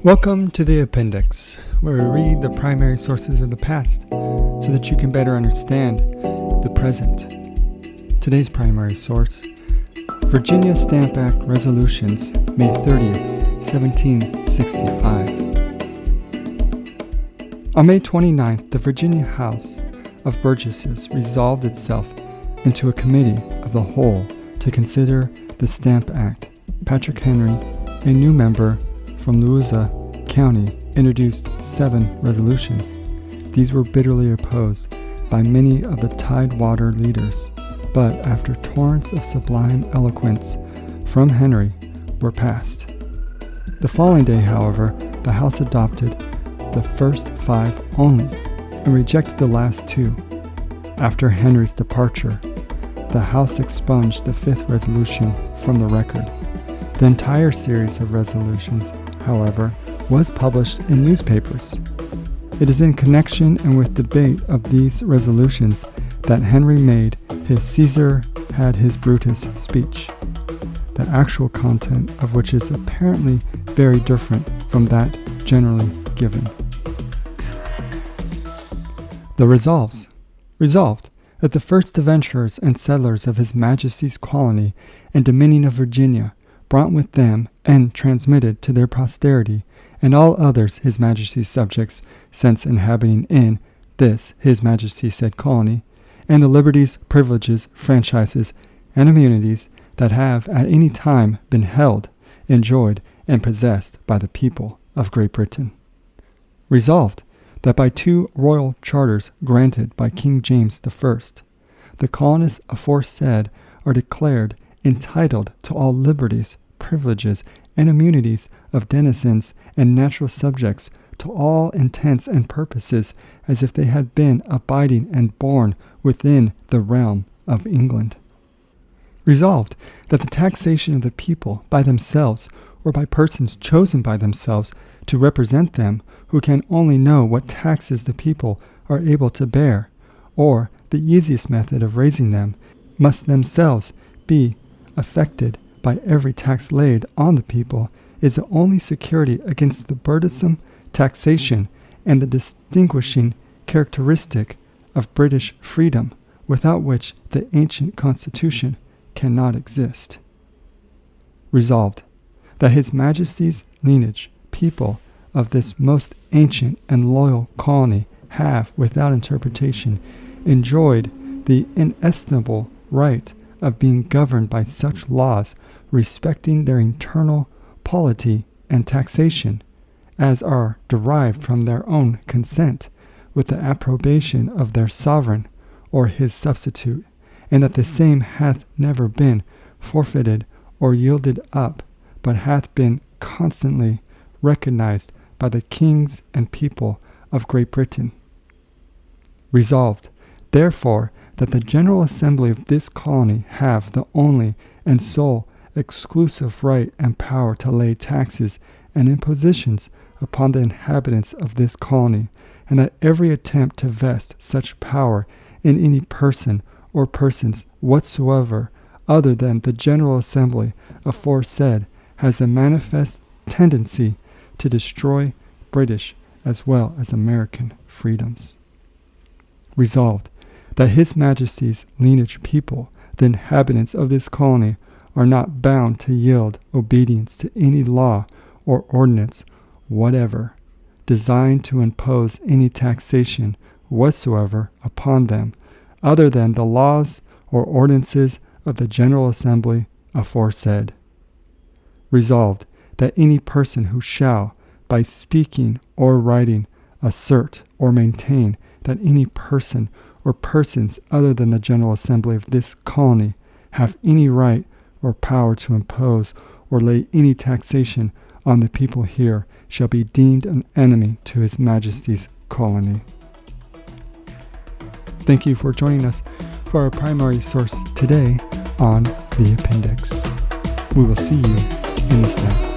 Welcome to the appendix, where we read the primary sources of the past so that you can better understand the present. Today's primary source, Virginia Stamp Act Resolutions, May 30th, 1765. On May 29th, the Virginia House of Burgesses resolved itself into a committee of the whole to consider the Stamp Act. Patrick Henry, a new member from Louisa County, introduced 7 resolutions. These were bitterly opposed by many of the Tidewater leaders, but after torrents of sublime eloquence from Henry were passed. The following day, however, the House adopted the first 5 only and rejected the last 2. After Henry's departure, the House expunged the 5th resolution from the record. The entire series of resolutions, however, was published in newspapers. It is in connection and with debate of these resolutions that Henry made his Caesar had his Brutus speech, the actual content of which is apparently very different from that generally given. The resolved that the first adventurers and settlers of His Majesty's colony and dominion of Virginia, brought with them and transmitted to their posterity, and all others His Majesty's subjects since inhabiting in this His Majesty said colony, and the liberties, privileges, franchises, and immunities that have at any time been held, enjoyed, and possessed by the people of Great Britain. Resolved that by 2 royal charters granted by King James I, the colonists aforesaid are declared entitled to all liberties, privileges, and immunities of denizens and natural subjects to all intents and purposes as if they had been abiding and born within the realm of England. Resolved that the taxation of the people by themselves or by persons chosen by themselves to represent them, who can only know what taxes the people are able to bear, or the easiest method of raising them, must themselves be affected by every tax laid on the people, is the only security against the burdensome taxation and the distinguishing characteristic of British freedom, without which the ancient Constitution cannot exist. Resolved that His Majesty's lineage, people of this most ancient and loyal colony, have, without interpretation, enjoyed the inestimable right of being governed by such laws respecting their internal polity and taxation, as are derived from their own consent, with the approbation of their sovereign or his substitute, and that the same hath never been forfeited or yielded up, but hath been constantly recognized by the kings and people of Great Britain. Resolved, therefore, that the General Assembly of this colony have the only and sole exclusive right and power to lay taxes and impositions upon the inhabitants of this colony, and that every attempt to vest such power in any person or persons whatsoever other than the General Assembly aforesaid has a manifest tendency to destroy British as well as American freedoms. Resolved that His Majesty's lineage people, the inhabitants of this colony, are not bound to yield obedience to any law or ordinance whatever, designed to impose any taxation whatsoever upon them, other than the laws or ordinances of the General Assembly aforesaid. Resolved that any person who shall, by speaking or writing, assert or maintain that any person or persons other than the General Assembly of this colony have any right or power to impose or lay any taxation on the people here shall be deemed an enemy to His Majesty's colony. Thank you for joining us for our primary source today on the appendix. We will see you in the stats.